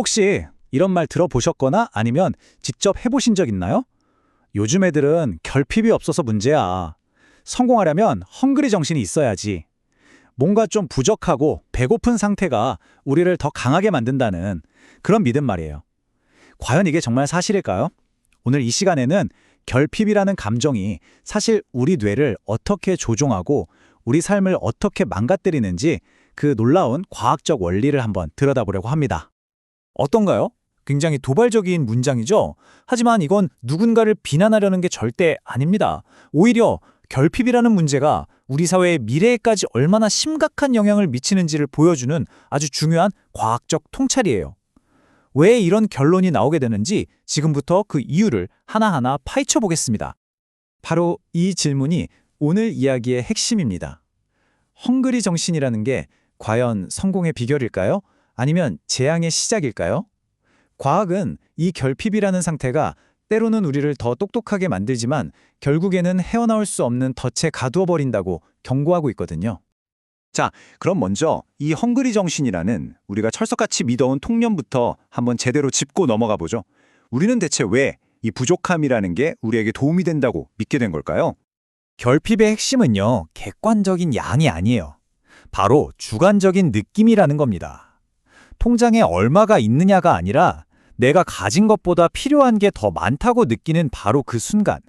혹시 이런 말 들어보셨거나 아니면 직접 해보신 적 있나요? 요즘 애들은 결핍이 없어서 문제야. 성공하려면 헝그리 정신이 있어야지. 뭔가 좀 부족하고 배고픈 상태가 우리를 더 강하게 만든다는 그런 믿음 말이에요. 과연 이게 정말 사실일까요? 오늘 이 시간에는 결핍이라는 감정이 사실 우리 뇌를 어떻게 조종하고 우리 삶을 어떻게 망가뜨리는지 그 놀라운 과학적 원리를 한번 들여다보려고 합니다. 어떤가요? 굉장히 도발적인 문장이죠? 하지만 이건 누군가를 비난하려는 게 절대 아닙니다. 오히려 결핍이라는 문제가 우리 사회의 미래에까지 얼마나 심각한 영향을 미치는지를 보여주는 아주 중요한 과학적 통찰이에요. 왜 이런 결론이 나오게 되는지 지금부터 그 이유를 하나하나 파헤쳐 보겠습니다. 바로 이 질문이 오늘 이야기의 핵심입니다. 헝그리 정신이라는 게 과연 성공의 비결일까요? 아니면 재앙의 시작일까요? 과학은 이 결핍이라는 상태가 때로는 우리를 더 똑똑하게 만들지만 결국에는 헤어나올 수 없는 덫에 가두어 버린다고 경고하고 있거든요. 자, 그럼 먼저 이 헝그리 정신이라는 우리가 철석같이 믿어온 통념부터 한번 제대로 짚고 넘어가 보죠. 우리는 대체 왜 이 부족함이라는 게 우리에게 도움이 된다고 믿게 된 걸까요? 결핍의 핵심은요, 객관적인 양이 아니에요. 바로 주관적인 느낌이라는 겁니다. 통장에 얼마가 있느냐가 아니라 내가 가진 것보다 필요한 게 더 많다고 느끼는 바로 그 순간,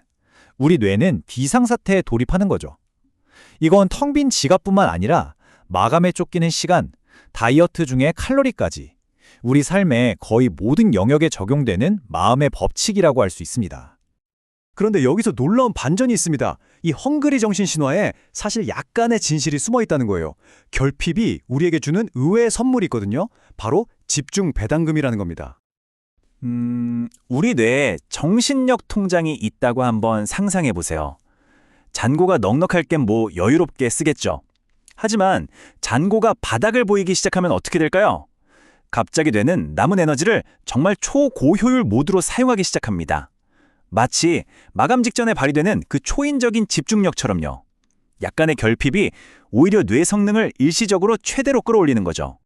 우리 뇌는 비상사태에 돌입하는 거죠. 이건 텅 빈 지갑뿐만 아니라 마감에 쫓기는 시간, 다이어트 중에 칼로리까지 우리 삶의 거의 모든 영역에 적용되는 마음의 법칙이라고 할 수 있습니다. 그런데 여기서 놀라운 반전이 있습니다. 이 헝그리 정신 신화에 사실 약간의 진실이 숨어 있다는 거예요. 결핍이 우리에게 주는 의외의 선물이 있거든요. 바로 집중 배당금이라는 겁니다. 우리 뇌에 정신력 통장이 있다고 한번 상상해 보세요. 잔고가 넉넉할 땐 뭐 여유롭게 쓰겠죠. 하지만 잔고가 바닥을 보이기 시작하면 어떻게 될까요? 갑자기 뇌는 남은 에너지를 정말 초고효율 모드로 사용하기 시작합니다. 마치 마감 직전에 발휘되는 그 초인적인 집중력처럼요. 약간의 결핍이 오히려 뇌 성능을 일시적으로 최대로 끌어올리는 거죠.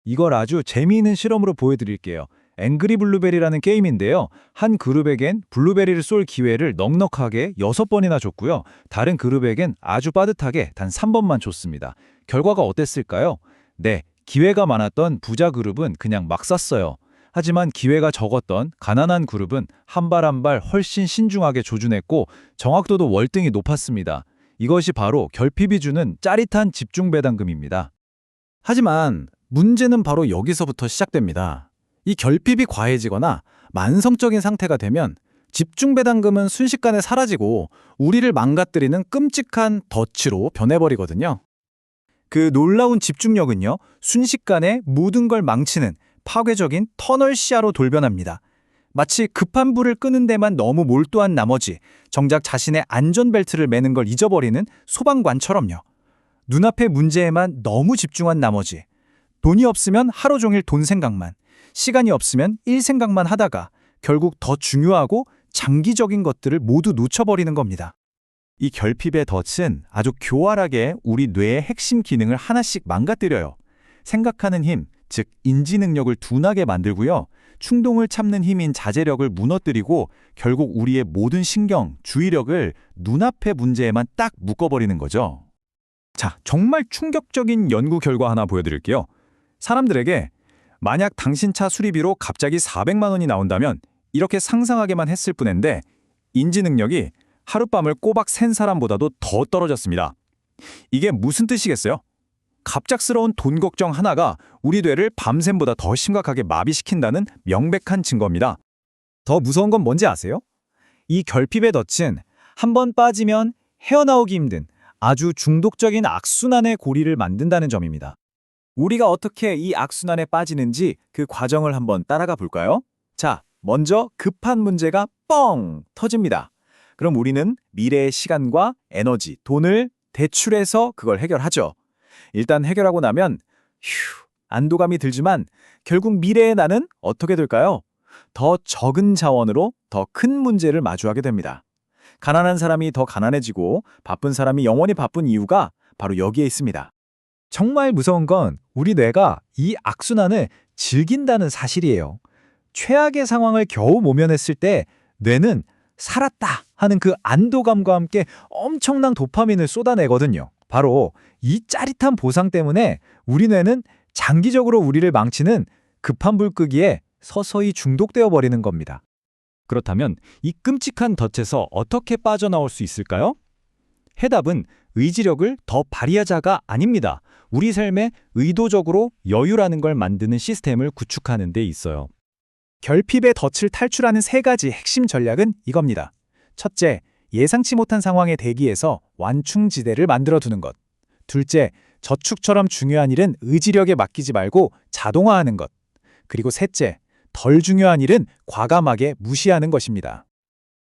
이걸 아주 재미있는 실험으로 보여드릴게요. 앵그리 블루베리라는 게임인데요. 한 그룹에겐 블루베리를 쏠 기회를 넉넉하게 6번이나 줬고요. 다른 그룹에겐 아주 빠듯하게 단 3번만 줬습니다. 결과가 어땠을까요? 네, 기회가 많았던 부자 그룹은 그냥 막 쐈어요. 하지만 기회가 적었던 가난한 그룹은 한 발 한 발 훨씬 신중하게 조준했고 정확도도 월등히 높았습니다. 이것이 바로 결핍이 주는 짜릿한 집중 배당금입니다. 하지만 문제는 바로 여기서부터 시작됩니다. 이 결핍이 과해지거나 만성적인 상태가 되면 집중 배당금은 순식간에 사라지고 우리를 망가뜨리는 끔찍한 덫으로 변해버리거든요. 그 놀라운 집중력은요, 순식간에 모든 걸 망치는 파괴적인 터널 시야로 돌변합니다. 마치 급한 불을 끄는 데만 너무 몰두한 나머지 정작 자신의 안전벨트를 매는 걸 잊어버리는 소방관처럼요. 눈앞의 문제에만 너무 집중한 나머지 돈이 없으면 하루 종일 돈 생각만, 시간이 없으면 일 생각만 하다가 결국 더 중요하고 장기적인 것들을 모두 놓쳐버리는 겁니다. 이 결핍의 덫은 아주 교활하게 우리 뇌의 핵심 기능을 하나씩 망가뜨려요. 생각하는 힘, 즉 인지 능력을 둔하게 만들고요. 충동을 참는 힘인 자제력을 무너뜨리고 결국 우리의 모든 신경, 주의력을 눈앞의 문제에만 딱 묶어버리는 거죠. 자, 정말 충격적인 연구 결과 하나 보여드릴게요. 사람들에게 만약 당신 차 수리비로 갑자기 400만 원이 나온다면 이렇게 상상하게만 했을 뿐인데 인지 능력이 하룻밤을 꼬박 샌 사람보다도 더 떨어졌습니다. 이게 무슨 뜻이겠어요? 갑작스러운 돈 걱정 하나가 우리 뇌를 밤샘보다 더 심각하게 마비시킨다는 명백한 증거입니다. 더 무서운 건 뭔지 아세요? 이 결핍의 덫은 한번 빠지면 헤어나오기 힘든 아주 중독적인 악순환의 고리를 만든다는 점입니다. 우리가 어떻게 이 악순환에 빠지는지 그 과정을 한번 따라가 볼까요? 자, 먼저 급한 문제가 뻥 터집니다. 그럼 우리는 미래의 시간과 에너지, 돈을 대출해서 그걸 해결하죠. 일단 해결하고 나면 안도감이 들지만 결국 미래의 나는 어떻게 될까요? 더 적은 자원으로 더 큰 문제를 마주하게 됩니다. 가난한 사람이 더 가난해지고 바쁜 사람이 영원히 바쁜 이유가 바로 여기에 있습니다. 정말 무서운 건 우리 뇌가 이 악순환을 즐긴다는 사실이에요. 최악의 상황을 겨우 모면했을 때 뇌는 살았다 하는 그 안도감과 함께 엄청난 도파민을 쏟아내거든요. 바로 이 짜릿한 보상 때문에 우리 뇌는 장기적으로 우리를 망치는 급한 불 끄기에 서서히 중독되어 버리는 겁니다. 그렇다면 이 끔찍한 덫에서 어떻게 빠져나올 수 있을까요? 해답은 의지력을 더 발휘하자가 아닙니다. 우리 삶에 의도적으로 여유라는 걸 만드는 시스템을 구축하는 데 있어요. 결핍의 덫을 탈출하는 3가지 핵심 전략은 이겁니다. 첫째, 예상치 못한 상황에 대기해서 완충지대를 만들어두는 것. 둘째, 저축처럼 중요한 일은 의지력에 맡기지 말고 자동화하는 것. 그리고 셋째, 덜 중요한 일은 과감하게 무시하는 것입니다.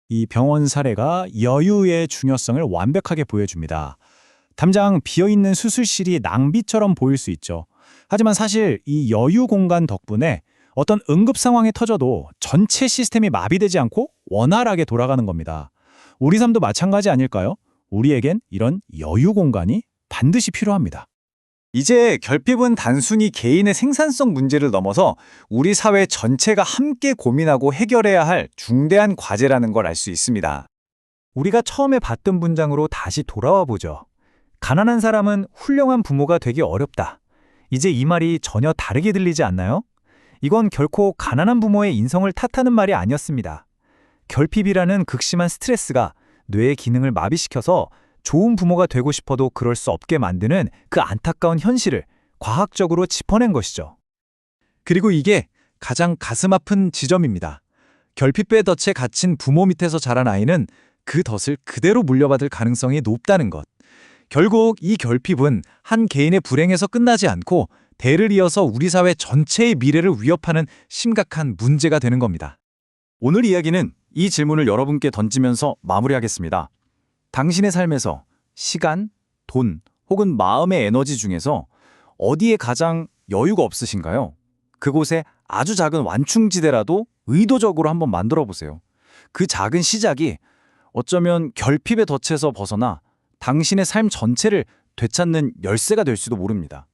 이 병원 사례가 여유의 중요성을 완벽하게 보여줍니다. 담장 비어있는 수술실이 낭비처럼 보일 수 있죠. 하지만 사실 이 여유 공간 덕분에 어떤 응급 상황이 터져도 전체 시스템이 마비되지 않고 원활하게 돌아가는 겁니다. 우리 삶도 마찬가지 아닐까요? 우리에겐 이런 여유 공간이 반드시 필요합니다. 이제 결핍은 단순히 개인의 생산성 문제를 넘어서 우리 사회 전체가 함께 고민하고 해결해야 할 중대한 과제라는 걸 알 수 있습니다. 우리가 처음에 봤던 문장으로 다시 돌아와 보죠. 가난한 사람은 훌륭한 부모가 되기 어렵다. 이제 이 말이 전혀 다르게 들리지 않나요? 이건 결코 가난한 부모의 인성을 탓하는 말이 아니었습니다. 결핍이라는 극심한 스트레스가 뇌의 기능을 마비시켜서 좋은 부모가 되고 싶어도 그럴 수 없게 만드는 그 안타까운 현실을 과학적으로 짚어낸 것이죠. 그리고 이게 가장 가슴 아픈 지점입니다. 결핍의 덫에 갇힌 부모 밑에서 자란 아이는 그 덫을 그대로 물려받을 가능성이 높다는 것. 결국 이 결핍은 한 개인의 불행에서 끝나지 않고 대를 이어서 우리 사회 전체의 미래를 위협하는 심각한 문제가 되는 겁니다. 오늘 이야기는 이 질문을 여러분께 던지면서 마무리하겠습니다. 당신의 삶에서 시간, 돈, 혹은 마음의 에너지 중에서 어디에 가장 여유가 없으신가요? 그곳에 아주 작은 완충지대라도 의도적으로 한번 만들어 보세요. 그 작은 시작이 어쩌면 결핍의 덫에서 벗어나 당신의 삶 전체를 되찾는 열쇠가 될 수도 모릅니다.